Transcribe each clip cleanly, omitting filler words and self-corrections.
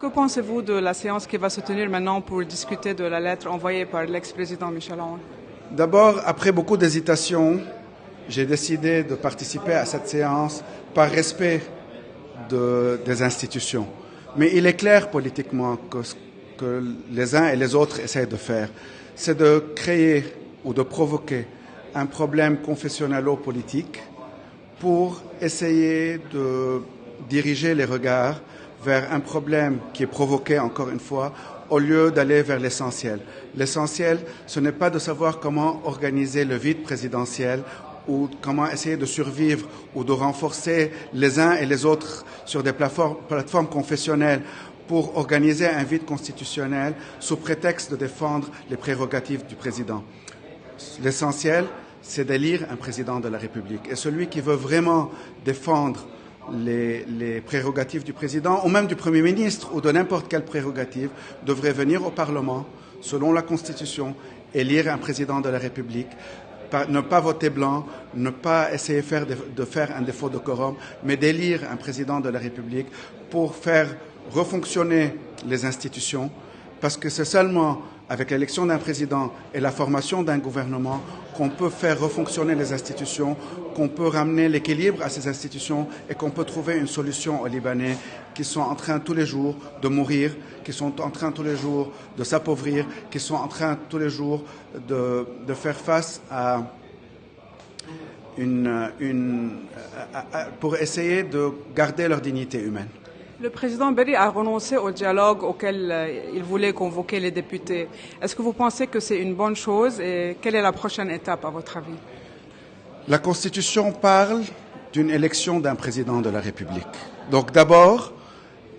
Que pensez-vous de la séance qui va se tenir maintenant pour discuter de la lettre envoyée par l'ex-président Michel Aoun? D'abord, après beaucoup d'hésitation, j'ai décidé de participer à cette séance par respect des institutions. Mais il est clair politiquement que ce que les uns et les autres essayent de faire, c'est de créer ou de provoquer un problème confessionnalo-politique pour essayer de diriger les regards vers un problème qui est provoqué, encore une fois, au lieu d'aller vers l'essentiel. L'essentiel, ce n'est pas de savoir comment organiser le vide présidentiel ou comment essayer de survivre ou de renforcer les uns et les autres sur des plateformes confessionnelles pour organiser un vide constitutionnel sous prétexte de défendre les prérogatives du président. L'essentiel, c'est d'élire un président de la République. Et celui qui veut vraiment défendre les prérogatives du président ou même du Premier ministre ou de n'importe quelle prérogative devrait venir au Parlement, selon la Constitution, élire un président de la République, ne pas voter blanc, ne pas essayer de faire un défaut de quorum, mais d'élire un président de la République pour faire refonctionner les institutions, parce que c'est seulement avec l'élection d'un président et la formation d'un gouvernement qu'on peut faire refonctionner les institutions, qu'on peut ramener l'équilibre à ces institutions et qu'on peut trouver une solution aux Libanais qui sont en train tous les jours de mourir, qui sont en train tous les jours de s'appauvrir, qui sont en train tous les jours de faire face à pour essayer de garder leur dignité humaine. Le président Berry a renoncé au dialogue auquel il voulait convoquer les députés. Est-ce que vous pensez que c'est une bonne chose et quelle est la prochaine étape à votre avis? La Constitution parle d'une élection d'un président de la République. Donc d'abord,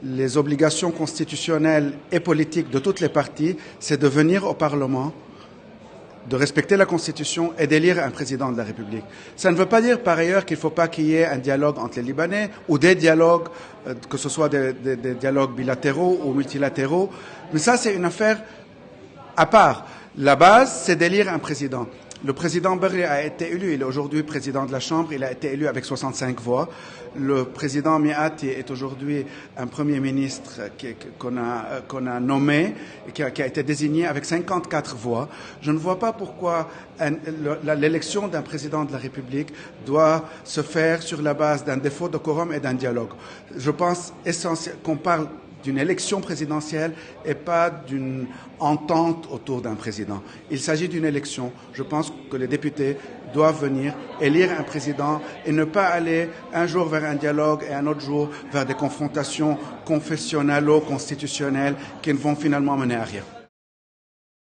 les obligations constitutionnelles et politiques de toutes les parties, c'est de venir au Parlement, de respecter la Constitution et d'élire un président de la République. Ça ne veut pas dire par ailleurs qu'il ne faut pas qu'il y ait un dialogue entre les Libanais ou des dialogues, que ce soit des dialogues bilatéraux ou multilatéraux, mais ça c'est une affaire à part. La base, c'est d'élire un président. Le président Berry a été élu, il est aujourd'hui président de la Chambre, il a été élu avec 65 voix. Le président Miati est aujourd'hui un premier ministre qu'on a nommé, qui a été désigné avec 54 voix. Je ne vois pas pourquoi l'élection d'un président de la République doit se faire sur la base d'un défaut de quorum et d'un dialogue. Je pense essentiel qu'on parle d'une élection présidentielle et pas d'une entente autour d'un président. Il s'agit d'une élection. Je pense que les députés doivent venir élire un président et ne pas aller un jour vers un dialogue et un autre jour vers des confrontations confessionnalo-constitutionnelles qui ne vont finalement mener à rien.